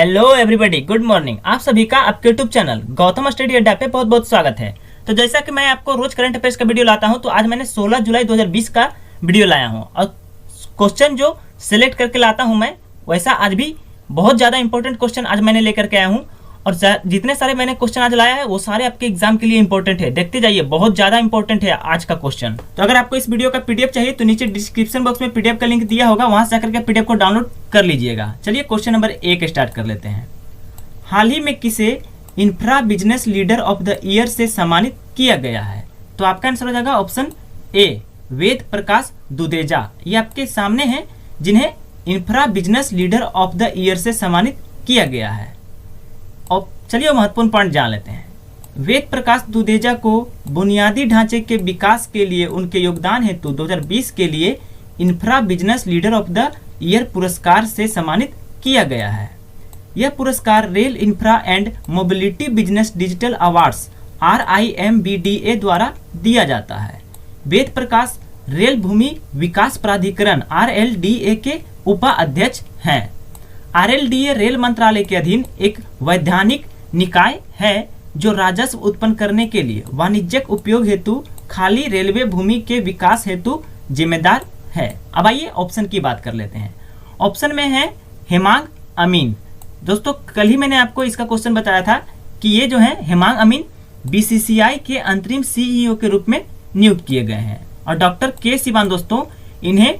Hello everybody, good morning. आप सभी का आपके यूट्यूब चैनल गौतम स्टडी अड्डा पे बहुत बहुत स्वागत है। तो जैसा कि मैं आपको रोज करंट अफेयर्स का वीडियो लाता हूं, तो आज मैंने 16 जुलाई 2020 का वीडियो लाया हूं और क्वेश्चन जो सिलेक्ट करके लाता हूं मैं, वैसा आज भी बहुत ज़्यादा इंपॉर्टेंट क्वेश्चन आज मैंने लेकर के आया हूँ। और जितने सारे मैंने क्वेश्चन आज लाया है वो सारे आपके एग्जाम के लिए इंपॉर्टेंट है। देखते जाइए, बहुत ज़्यादा इंपॉर्टेंट है आज का क्वेश्चन। तो अगर आपको इस वीडियो का पीडीएफ चाहिए तो नीचे डिस्क्रिप्शन बॉक्स में पीडीएफ का लिंक दिया होगा, वहां से जाकर के पीडीएफ को डाउनलोड कर लीजिएगा। चलिए क्वेश्चन नंबर 1 स्टार्ट कर लेते हैं। हाल ही में किसे infra business leader of the year से सम्मानित किया गया है? तो आपका आंसर हो जाएगा ऑप्शन ए, वेद प्रकाश दुदेजा। ये आपके सामने हैं जिन्हें infra business leader of the year से सम्मानित किया गया है। और चलिए महत्वपूर्ण पॉइंट जान लेते हैं। वेद प्रकाश दुदेजा को बुनियादी ढांचे के विकास के लिए उनके योगदान हेतु 2020 के लिए infra business leader of the year पुरस्कार से सम्मानित किया गया है। यह पुरस्कार rail infra and mobility business digital awards RIMBDA द्वारा दिया जाता है। वेद प्रकाश रेल भूमि विकास प्राधिकरण RLDA के उपाध्यक्ष हैं। RLDA रेल मंत्रालय के अधीन एक वैधानिक निकाय है जो राजस्व उत्पन्न करने के लिए वाणिज्यिक उपयोग हेतु खाली रेलवे भूमि के विकास हेतु जिम्मेदार है। अब आइए ऑप्शन की बात कर लेते हैं। ऑप्शन में है हेमांग अमीन। दोस्तों, कल ही मैंने आपको इसका क्वेश्चन बताया था कि ये जो है हेमांग अमीन BCCI के अंतरिम CEO के रूप में नियुक्त किए गए हैं। और डॉक्टर के सिवान दोस्तों, इन्हें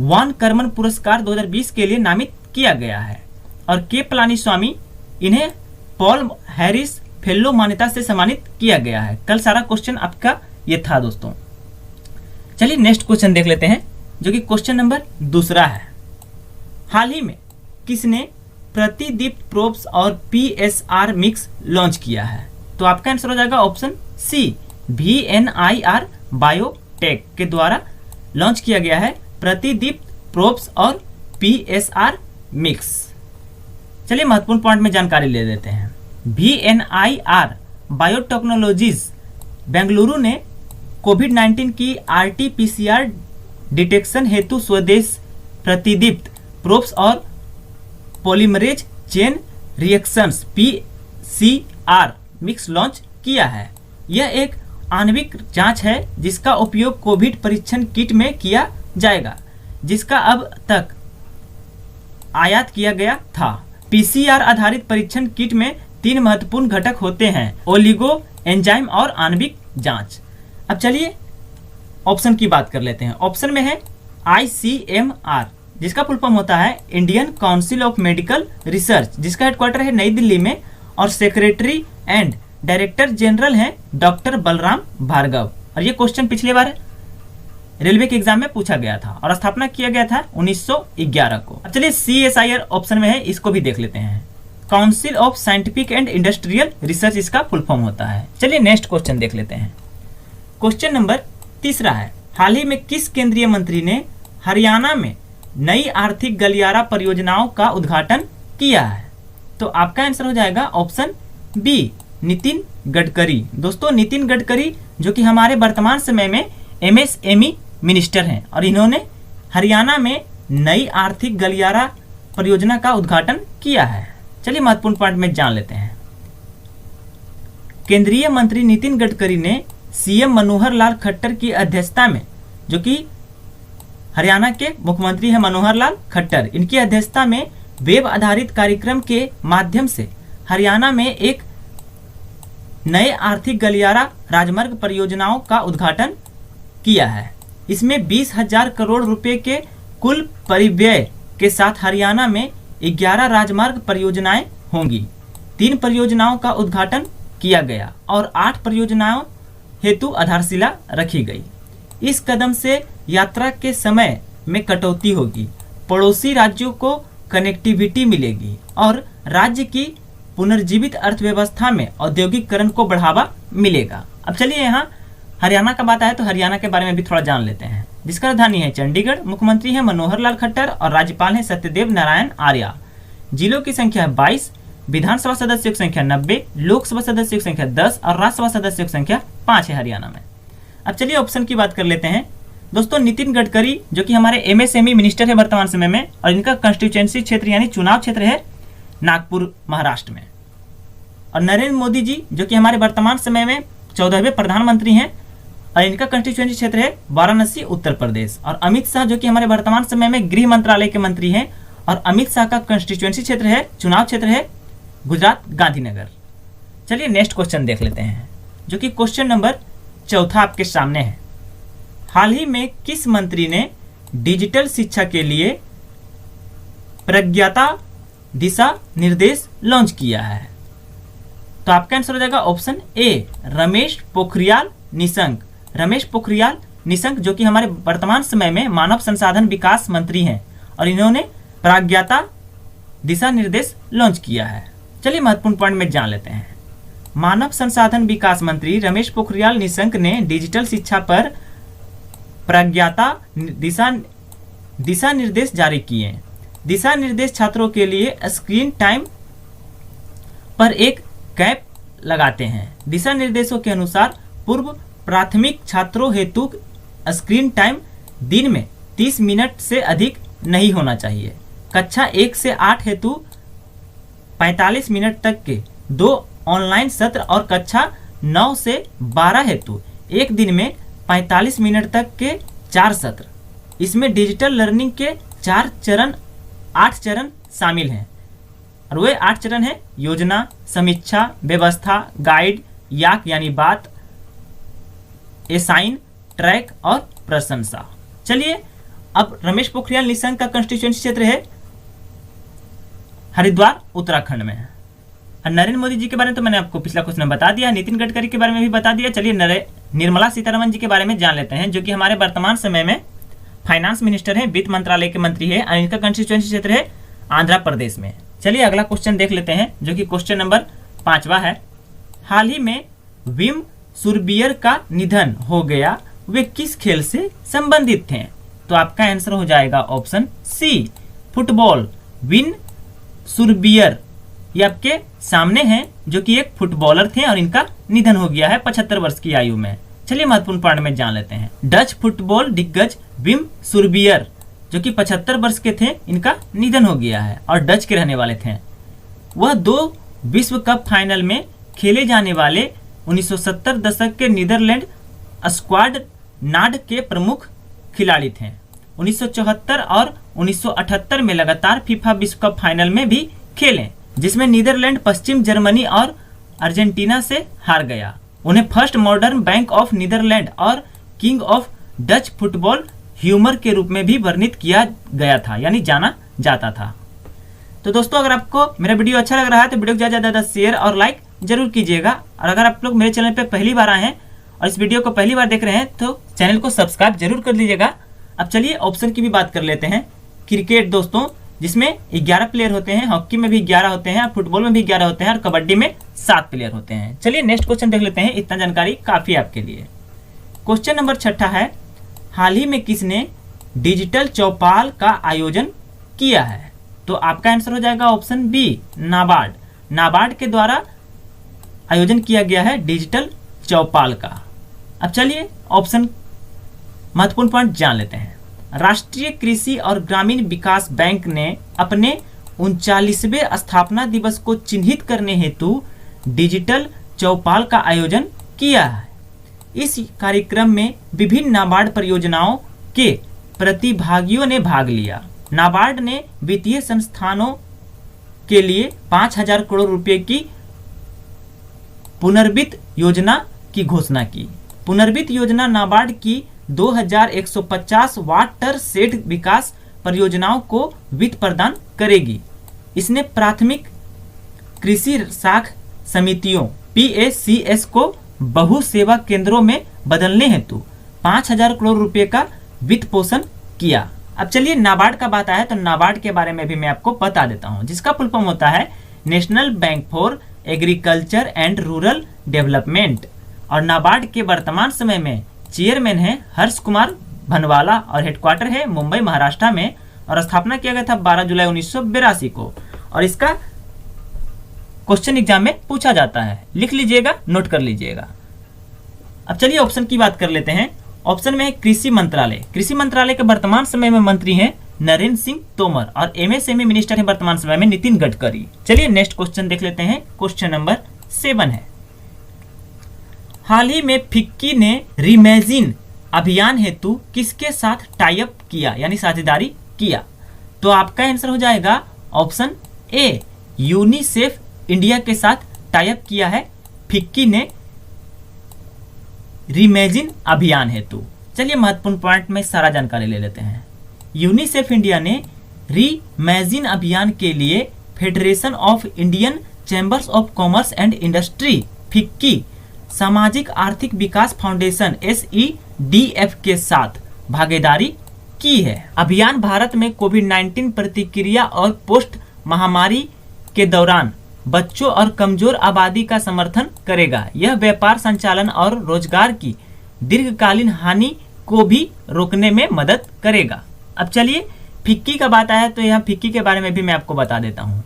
वान कर्मन पुरस्कार 2020 के लिए नामित किया गया है। और के पलानीस्वामी, इन्हें पॉल हैरिस फेलो मान्यता से सम्मानित किया गया है। कल सारा क्वेश्चन आपका ये था दोस्तों। चलिए नेक्स्ट क्वेश्चन देख लेते हैं, जो कि क्वेश्चन नंबर 2 है। हाल ही में किसने प्रतिदीप्त प्रोब्स और PSR मिक्स लॉन्च किया है? तो आपका आंसर हो जाएगा ऑप्शन सी, VNIR बायोटेक के द्वारा लॉन्च किया गया है प्रतिदीप्त प्रोब्स और PSR मिक्स। चलिए महत्वपूर्ण पॉइंट में जानकारी ले लेते हैं। VNIR बायोटेक्नोलॉजीज बेंगलुरु ने कोविड-19 की RT-PCR डिटेक्शन हेतु स्वदेश प्रतिदीप्त प्रोब्स और polymerase chain reactions PCR mix launch किया है। यह एक आणविक जांच है जिसका उपयोग कोविड परीक्षण किट में किया जाएगा, जिसका अब तक आयात किया गया था। PCR आधारित परीक्षण किट में 3 महत्वपूर्ण घटक होते हैं, ओलिगो, एंजाइम और आणविक जांच। अब चलिए ऑप्शन की बात कर लेते हैं। ऑप्शन में है ICMR, जिसका फुल फॉर्म होता है Indian council of medical research, जिसका हेडक्वार्टर है नई दिल्ली में और सेक्रेटरी एंड डायरेक्टर जनरल हैं डॉक्टर बलराम भार्गव। और ये क्वेश्चन पिछली बार रेलवे के एग्जाम में पूछा गया था और स्थापना किया गया था 1911 को। अब चलिए CSIR ऑप्शन में है, इसको भी देख लेते हैं। Council of scientific and industrial research इसका फुल फॉर्म होता है। चलिए नेक्स्ट क्वेश्चन देख लेते हैं। क्वेश्चन नंबर 3 है। हाल ही में किस केंद्रीय मंत्री ने हरियाणा में नई आर्थिक गलियारा परियोजनाओं का उद्घाटन किया है? तो आपका आंसर हो जाएगा ऑप्शन बी, नितिन गडकरी। दोस्तों, नितिन गडकरी जो कि हमारे वर्तमान समय में MSME मिनिस्टर हैं और इन्होंने हरियाणा में नई आर्थिक गलियारा परियोजना का उद्घाटन किया है। चलिए महत्वपूर्ण पॉइंट में जान लेते हैं। केंद्रीय मंत्री नितिन गडकरी ने CM मनोहर लाल खट्टर की अध्यक्षता में, जो कि हरियाणा के मुख्यमंत्री हैं मनोहर लाल खट्टर, इनकी अध्यक्षता में वेब आधारित कार्यक्रम के माध्यम से हरियाणा में एक नए आर्थिक गलियारा राजमार्ग परियोजनाओं का उद्घाटन किया है। इसमें 20,000 करोड़ रुपए के कुल परिव्यय के साथ हरियाणा में 11 राजमार्ग परियोजनाएं होंगी। 3 परियोजनाओं का उद्घाटन किया गया और 8 परियोजनाओं हेतु आधारशिला रखी गई। इस कदम से यात्रा के समय में कटौती होगी, पड़ोसी राज्यों को कनेक्टिविटी मिलेगी और राज्य की पुनर्जीवित अर्थव्यवस्था में औद्योगिकरण को बढ़ावा मिलेगा। अब चलिए यहाँ हरियाणा का बात आया तो हरियाणा के बारे में भी थोड़ा जान लेते हैं, जिसका राजधानी है चंडीगढ़, मुख्यमंत्री है मनोहर लाल खट्टर और राज्यपाल है सत्यदेव नारायण आर्य। जिलों की संख्या है 22, विधानसभा सदस्यों की संख्या 90, लोकसभा सदस्यों की संख्या 10 और राज्यसभा सदस्यों की संख्या 5 है हरियाणा में। अब चलिए ऑप्शन की बात कर लेते हैं। दोस्तों, नितिन गडकरी जो कि हमारे MSME मिनिस्टर है वर्तमान समय में और इनका कंस्टिट्यूएंसी क्षेत्र यानी चुनाव क्षेत्र है नागपुर महाराष्ट्र में। और नरेंद्र मोदी जी जो कि हमारे वर्तमान समय में 14वें प्रधानमंत्री हैं और इनका कंस्टिट्यूएंसी क्षेत्र है वाराणसी उत्तर प्रदेश। और अमित शाह जो कि हमारे वर्तमान समय में गृह मंत्रालय के मंत्री हैं और अमित शाह का कंस्टिट्यूएंसी क्षेत्र है, चुनाव क्षेत्र है गुजरात गांधीनगर। चलिए नेक्स्ट क्वेश्चन देख लेते हैं जो कि क्वेश्चन नंबर 4 आपके सामने है। हाल ही में किस मंत्री ने डिजिटल शिक्षा के लिए प्रज्ञाता दिशा निर्देश लॉन्च किया है? तो आपका आंसर हो जाएगा ऑप्शन ए, रमेश पोखरियाल निशंक। रमेश पोखरियाल निशंक जो कि हमारे वर्तमान समय में मानव संसाधन विकास मंत्री हैं और इन्होंने प्रज्ञाता दिशा निर्देश लॉन्च किया है। चलिए महत्वपूर्ण पॉइंट में जान लेते हैं। मानव संसाधन विकास मंत्री रमेश पोखरियाल निशंक ने डिजिटल शिक्षा पर प्रज्ञाता दिशा निर्देश जारी किए। दिशा निर्देश छात्रों के लिए स्क्रीन टाइम पर एक कैप लगाते हैं। दिशा निर्देशों के अनुसार पूर्व प्राथमिक छात्रों हेतु स्क्रीन टाइम दिन में 30 मिनट से अधिक नहीं होना चाहिए। कक्षा 1 से 8 हेतु 45 मिनट तक के 2 ऑनलाइन सत्र और कक्षा 9 से 12 हेतु एक दिन में 45 मिनट तक के 4 सत्र। इसमें डिजिटल लर्निंग के 8 चरण शामिल हैं और वे 8 चरण हैं: योजना, समीक्षा, व्यवस्था, गाइड, याक यानी बात, एसाइन, ट्रैक और प्रशंसा। चलिए अब रमेश पोखरियाल निशंक का कंस्टिट्यूएंसी क्षेत्र है हरिद्वार उत्तराखंड में। और नरेंद्र मोदी जी के बारे में तो मैंने आपको पिछला क्वेश्चन में बता दिया, नितिन गडकरी के बारे में भी बता दिया। चलिए निर्मला सीतारमण जी के बारे में जान लेते हैं जो कि हमारे वर्तमान समय में फाइनेंस मिनिस्टर है, वित्त मंत्रालय के मंत्री है और इनका कंस्टिट्यूएंसी क्षेत्र है आंध्र प्रदेश में। चलिए अगला क्वेश्चन देख लेते हैं जो कि क्वेश्चन नंबर 5वां है। हाल ही में विम सुरबियर का निधन हो गया, वे किस खेल से संबंधित थे? तो आपका आंसर हो जाएगा ऑप्शन सी, फुटबॉल। विम सुरबियर ये आपके सामने हैं जो कि एक फुटबॉलर थे और इनका निधन हो गया है 75 वर्ष की आयु में। चलिए महत्वपूर्ण पॉइंट में जान लेते हैं। डच फुटबॉल दिग्गज विम सुरबियर जो कि 75 वर्ष के थे, इनका निधन हो गया है और डच के रहने वाले थे। वह 2 विश्व कप फाइनल में खेले जाने वाले 1970 दशक के नीदरलैंड स्क्वाड नाड के प्रमुख खिलाड़ी थे। 1974 और 1978 में लगातार फीफा विश्व कप फाइनल में भी खेले जिसमें नीदरलैंड पश्चिम जर्मनी और अर्जेंटीना से हार गया। उन्हें first modern bank of Netherland और king of Dutch football humour के रूप में भी वर्णित किया गया था, यानी जाना जाता था। तो दोस्तों अगर आपको मेरा वीडियो अच्छा लग रहा है तो वीडियो को ज़्यादा शेयर और लाइक जरूर कीजिएगा। और अगर आप लोग मेरे चैनल पे पहली बार आए हैं और इस वीडियो को पहली बार देख रहे हैं तो चैनल को सब्सक्राइब जरूर कर लीजिएगा। अब चलिए ऑप्शन की भी बात कर लेते हैं। क्रिकेट दोस्तों जिसमें 11 प्लेयर होते हैं, हॉकी में भी 11 होते हैं, फुटबॉल में भी 11 होते हैं और कबड्डी में 7 प्लेयर होते हैं। चलिए नेक्स्ट क्वेश्चन देख लेते हैं, इतना जानकारी काफी है आपके लिए। क्वेश्चन नंबर 6 है, हाल ही में किसने डिजिटल चौपाल का आयोजन किया है? तो आपका आंसर हो जाएगा ऑप्शन बी, नाबार्ड। नाबार्ड के द्वारा आयोजन किया गया है डिजिटल चौपाल का। अब चलिए ऑप्शन महत्वपूर्ण पॉइंट जान लेते हैं। राष्ट्रीय कृषि और ग्रामीण विकास बैंक ने अपने 39वें स्थापना दिवस को चिन्हित करने हेतु डिजिटल चौपाल का आयोजन किया है। इस कार्यक्रम में विभिन्न नाबार्ड परियोजनाओं के प्रतिभागियों ने भाग लिया। नाबार्ड ने वित्तीय संस्थानों के लिए 5,000 करोड़ रुपए की पुनर्वित्त योजना की घोषणा की। पुनर्वित्त योजना नाबार्ड की 2150 वाटर शेड विकास परियोजनाओं को वित्त प्रदान करेगी। इसने प्राथमिक कृषि शाख समितियों PACS को बहु सेवा केंद्रों में बदलने हेतु 5,000 करोड़ रुपए का वित्त पोषण किया। अब चलिए नाबार्ड का बात आया तो नाबार्ड के बारे में भी मैं आपको बता देता हूं, जिसका फुल फॉर्म होता है national bank for agriculture and rural development. और नाबार्ड के वर्तमान समय में चेयरमैन है हर्ष कुमार भनवाला और हेडक्वार्टर है मुंबई महाराष्ट्र में और स्थापना किया गया था 12 जुलाई 1982 को। और इसका क्वेश्चन एग्जाम में पूछा जाता है, लिख लीजिएगा, नोट कर लीजिएगा। अब चलिए ऑप्शन की बात कर लेते हैं। ऑप्शन में है कृषि मंत्रालय। कृषि मंत्रालय के वर्तमान समय में मंत्री हैं नरेंद्र सिंह तोमर और एमएसएमई मिनिस्टर है वर्तमान समय में नितिन गडकरी। चलिए नेक्स्ट क्वेश्चन देख लेते हैं। क्वेश्चन नंबर 7 है, हाल ही में फिक्की ने रीइमेजिन अभियान हेतु किसके साथ टाई अप किया यानी साझेदारी किया? तो आपका आंसर हो जाएगा ऑप्शन ए, यूनिसेफ इंडिया के साथ टाई अप किया है फिक्की ने रीइमेजिन अभियान हेतु। चलिए महत्वपूर्ण पॉइंट में सारा जानकारी ले लेते हैं। यूनिसेफ इंडिया ने रीइमेजिन अभियान के लिए federation of Indian chambers of commerce and industry FICCI, सामाजिक आर्थिक विकास फाउंडेशन SEDF के साथ भागीदारी की है। अभियान भारत में कोविड-19 प्रतिक्रिया और पोस्ट महामारी के दौरान बच्चों और कमजोर आबादी का समर्थन करेगा। यह व्यापार संचालन और रोजगार की दीर्घकालीन हानि को भी रोकने में मदद करेगा। अब चलिए फिक्की का बात आया तो यहाँ फिक्की के बारे में भी मैं आपको बता देता हूँ।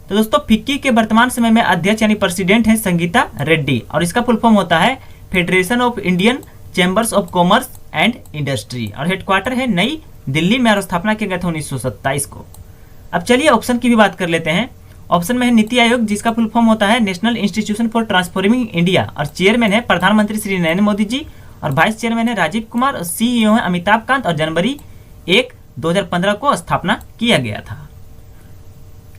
तो दोस्तों फिक्की के वर्तमान समय में अध्यक्ष यानी प्रेसिडेंट है संगीता रेड्डी और इसका फुल फॉर्म होता है federation of Indian chambers of commerce and industry और हेडक्वार्टर है नई दिल्ली में और स्थापना किया गया था 1927 को। अब चलिए ऑप्शन की भी बात कर लेते हैं। ऑप्शन में है नीति आयोग जिसका फुल फॉर्म होता है national institution for transforming India और चेयरमैन है प्रधानमंत्री श्री नरेंद्र मोदी जी और वाइस चेयरमैन है राजीव कुमार और CEO है अमिताभ कांत और जनवरी 1, 2015 को स्थापना किया गया था।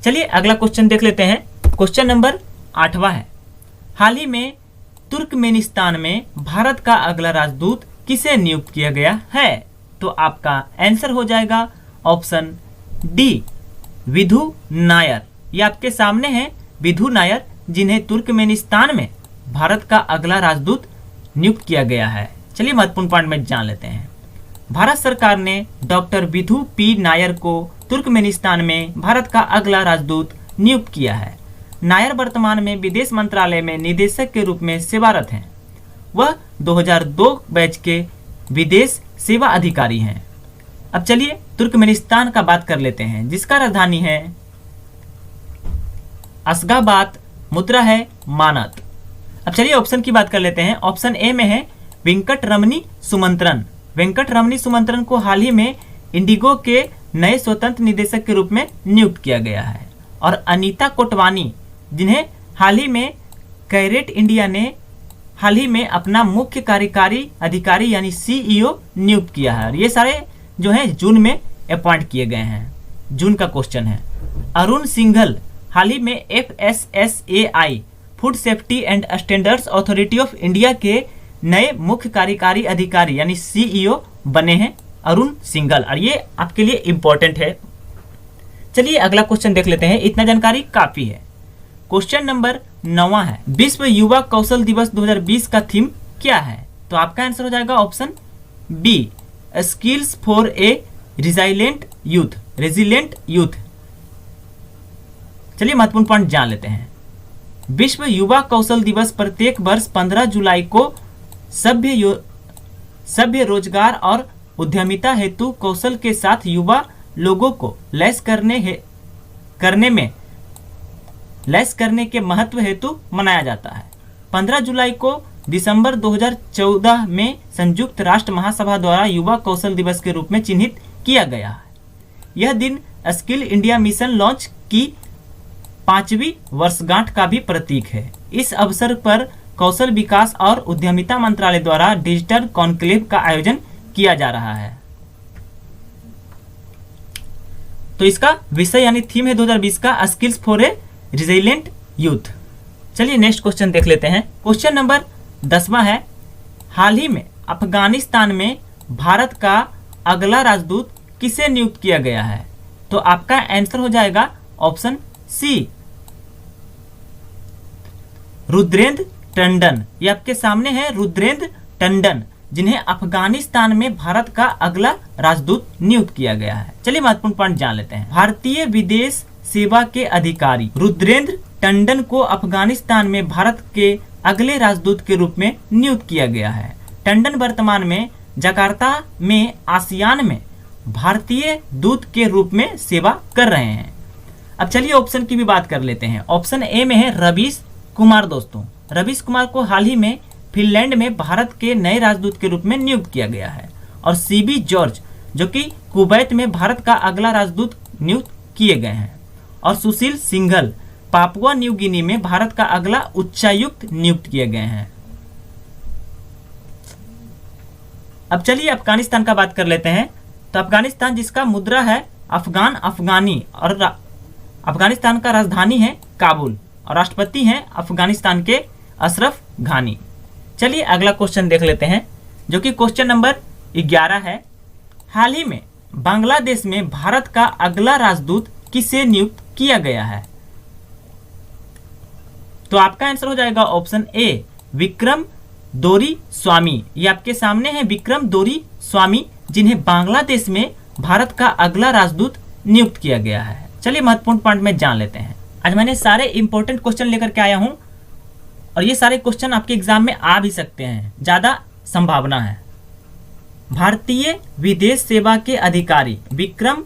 चलिए अगला क्वेश्चन देख लेते हैं। क्वेश्चन नंबर 8वां है, हाल ही में तुर्कमेनिस्तान में भारत का अगला राजदूत किसे नियुक्त किया गया है? तो आपका आंसर हो जाएगा ऑप्शन डी, विधु नायर। ये आपके सामने है विधु नायर जिन्हें तुर्कमेनिस्तान में भारत का अगला राजदूत नियुक्त किया गया है। चलिए महत्वपूर्ण पॉइंट में जान लेते हैं। भारत सरकार ने डॉक्टर विधु पी नायर को तुर्कमेनिस्तान में भारत का अगला राजदूत नियुक्त किया है। नायर वर्तमान में विदेश मंत्रालय में निदेशक के रूप में सेवारत हैं। वह 2002 बैच के विदेश सेवा अधिकारी हैं। अब चलिए तुर्कमेनिस्तान का बात कर लेते हैं जिसका राजधानी है अशगाबाद, मुद्रा है मानत। अब चलिए ऑप्शन की बात कर लेते हैं। ऑप्शन ए में है वेंकट रमनी सुमंत्रन। वेंकट रमनी सुमंत्रन को हाल ही में इंडिगो के नए स्वतंत्र निदेशक के रूप में नियुक्त किया गया है और अनीता कोटवानी जिन्हें हाल ही में कैरेट इंडिया ने हाल ही में अपना मुख्य कार्यकारी अधिकारी यानी CEO नियुक्त किया है और ये सारे जो हैं जून में अपॉइंट किए गए हैं। जून का क्वेश्चन है। अरुण सिंघल हाल ही में FSSAI food safety and standards authority of India के नए मुख्य कार्यकारी अधिकारी यानी CEO बने हैं अरुण सिंघल और ये आपके लिए इंपॉर्टेंट है। चलिए अगला क्वेश्चन देख लेते हैं, इतना जानकारी काफी है। क्वेश्चन नंबर 9 है, विश्व युवा कौशल दिवस 2020 का थीम क्या है? तो आपका आंसर हो जाएगा option B, skills for a resilient youth. चलिए महत्वपूर्ण पॉइंट जान लेते हैं। विश्व युवा कौशल दिवस प्रत्येक वर्ष 15 जुलाई को सभ्य रोजगार और उद्यमिता हेतु कौशल के साथ युवा लोगों को लैस करने के महत्व हेतु मनाया जाता है। 15 जुलाई को दिसंबर 2014 में संयुक्त राष्ट्र महासभा द्वारा युवा कौशल दिवस के रूप में चिन्हित किया गया है। यह दिन स्किल इंडिया मिशन लॉन्च की 5वीं वर्षगांठ का भी प्रतीक है। इस अवसर पर कौशल विकास और उद्यमिता मंत्रालय द्वारा डिजिटल कॉन्क्लेव का आयोजन किया जा रहा है। तो इसका विषय यानी थीम है 2020 का skills for a resilient youth. चलिए नेक्स्ट क्वेश्चन देख लेते हैं। क्वेश्चन नंबर 10वां है, हाल ही में अफगानिस्तान में भारत का अगला राजदूत किसे नियुक्त किया गया है? तो आपका आंसर हो जाएगा ऑप्शन सी, रुद्रेंद्र टंडन। ये आपके सामने है रुद्रेंद्र टंडन जिन्हें अफगानिस्तान में भारत का अगला राजदूत नियुक्त किया गया है। चलिए महत्वपूर्ण पॉइंट जान लेते हैं। भारतीय विदेश सेवा के अधिकारी रुद्रेंद्र टंडन को अफगानिस्तान में भारत के अगले राजदूत के रूप में नियुक्त किया गया है। टंडन वर्तमान में जकार्ता में आसियान में भारतीय दूत के रूप में सेवा कर रहे हैं। अब चलिए ऑप्शन की भी बात कर लेते हैं। ऑप्शन ए में है रवीश कुमार। दोस्तों रवीश कुमार को हाल ही में फिनलैंड में भारत के नए राजदूत के रूप में नियुक्त किया गया है और CB जॉर्ज जो कि कुवैत में भारत का अगला राजदूत नियुक्त किए गए हैं। और सुशील सिंघल पापुआ न्यू गिनी में भारत का अगला उच्चायुक्त नियुक्त किए गए हैं। अब चलिए अफगानिस्तान का बात कर लेते हैं। तो अफगानिस्तान जिसका मुद्रा है अफगानी और अफगानिस्तान का राजधानी है काबुल और राष्ट्रपति हैं अफगानिस्तान के अशरफ घानी। चलिए अगला क्वेश्चन देख लेते हैं जो कि क्वेश्चन नंबर 11 है। हाल ही में बांग्लादेश में भारत का अगला राजदूत किसे नियुक्त किया गया है? तो आपका आंसर हो जाएगा ऑप्शन ए विक्रम दोरी स्वामी। ये आपके सामने है विक्रम दोरी स्वामी, जिन्हें बांग्लादेश में भारत का अगला राजदूत नियुक्त किया गया है। चलिए महत्वपूर्ण पॉइंट में जान लेते हैं। आज मैंने सारे इंपॉर्टेंट क्वेश्चन लेकर के आया हूं और ये सारे क्वेश्चन आपके एग्जाम में आ भी सकते हैं, ज्यादा संभावना है। भारतीय विदेश सेवा के अधिकारी विक्रम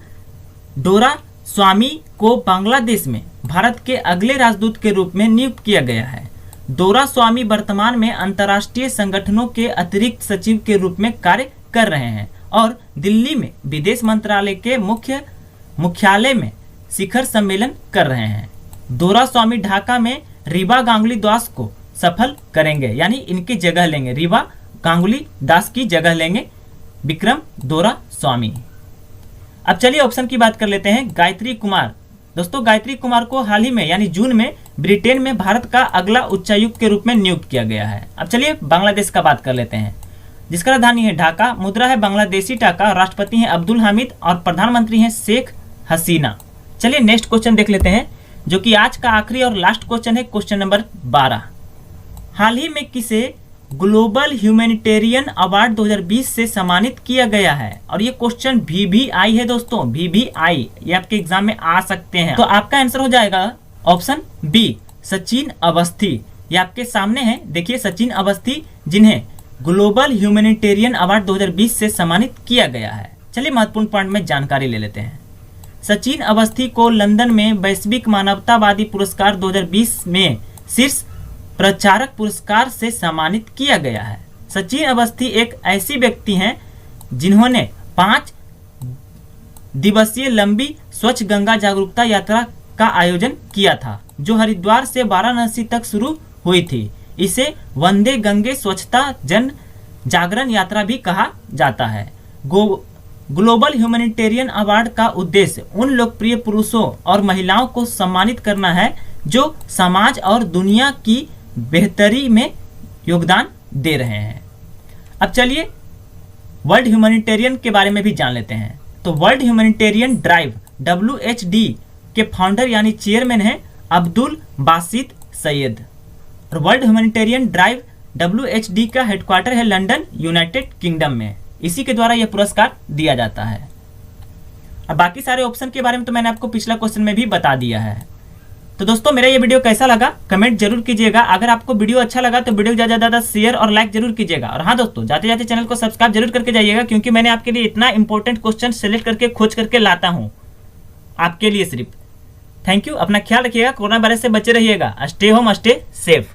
डोरा स्वामी को बांग्लादेश में भारत के अगले राजदूत के रूप में नियुक्त किया गया है। डोरा स्वामी वर्तमान में अंतर्राष्ट्रीय संगठनों के अतिरिक्त सचिव के रूप में कार्य कर रहे हैं और दिल्ली में विदेश मंत्रालय के मुख्यालय में शिखर सम्मेलन कर रहे हैं। डोरा स्वामी ढाका में रीवा गांगुली दास को सफल करेंगे, यानी इनकी जगह लेंगे, रीवा गांगुली दास की जगह लेंगे विक्रम डोरा स्वामी। अब चलिए ऑप्शन की बात कर लेते हैं। गायत्री कुमार, दोस्तों गायत्री कुमार को हाल ही में यानी जून में ब्रिटेन में भारत का अगला उच्चायुक्त के रूप में नियुक्त किया गया है। अब चलिए बांग्लादेश का बात कर लेते हैं, जिसका राजधानी है ढाका, मुद्रा है बांग्लादेशी टाका, राष्ट्रपति हैं अब्दुल हामिद और प्रधानमंत्री हैं शेख हसीना। चलिए नेक्स्ट क्वेश्चन देख लेते हैं जो कि आज का आखिरी और लास्ट क्वेश्चन है, क्वेश्चन नंबर 12। हाल ही में किसे ग्लोबल ह्यूमैनिटेरियन अवार्ड 2020 से सम्मानित किया गया है? और ये क्वेश्चन VVI है दोस्तों, VVI, ये आपके एग्जाम में आ सकते हैं। तो आपका आंसर हो जाएगा ऑप्शन बी सचिन अवस्थी। ये आपके सामने है, देखिए सचिन अवस्थी, जिन्हें ग्लोबल ह्यूमैनिटेरियन अवार्ड 2020 से सम्मानित किया गया है। चलिए महत्वपूर्ण पॉइंट में जानकारी ले लेते हैं। सचिन अवस्थी को लंदन में वैश्विक मानवतावादी पुरस्कार 2020 में शीर्ष प्रचारक पुरस्कार से सम्मानित किया गया है। सचिन अवस्थी एक ऐसी व्यक्ति हैं जिन्होंने 5 दिवसीय लंबी स्वच्छ गंगा जागरूकता यात्रा का आयोजन किया था, जो हरिद्वार से वाराणसी तक शुरू हुई थी। इसे वंदे गंगे स्वच्छता जन जागरण यात्रा भी कहा जाता है। ग्लोबल ह्यूमैनिटेरियन अवार्ड का उद्देश्य उन लोकप्रिय पुरुषों और महिलाओं को सम्मानित करना है जो समाज और दुनिया की बेहतरी में योगदान दे रहे हैं। अब चलिए वर्ल्ड ह्यूमैनिटेरियन के बारे में भी जान लेते हैं। तो वर्ल्ड ह्यूमैनिटेरियन ड्राइव WHD के फाउंडर यानी चेयरमैन हैं अब्दुल बासित सैयद। और वर्ल्ड ह्यूमैनिटेरियन ड्राइव WHD का हेडक्वार्टर है लंदन, यूनाइटेड किंगडम में। इसी के द्वारा यह पुरस्कार दिया जाता है। अब बाकी सारे ऑप्शन के बारे में तो मैंने आपको पिछला क्वेश्चन में भी बता दिया है। तो दोस्तों मेरा ये वीडियो कैसा लगा कमेंट जरूर कीजिएगा। अगर आपको वीडियो अच्छा लगा तो वीडियो ज़्यादा ज़्यादा शेयर और लाइक जरूर कीजिएगा। और हाँ दोस्तों, जाते जाते चैनल को सब्सक्राइब जरूर करके जाइएगा, क्योंकि मैंने आपके लिए इतना इंपॉर्टेंट क्वेश्चन सेलेक्ट करके खोज करके लाता हूँ आपके लिए सिर्फ। थैंक यू, अपना ख्याल रखिएगा, कोरोना वायरस से बचे रहिएगा। Stay home stay safe.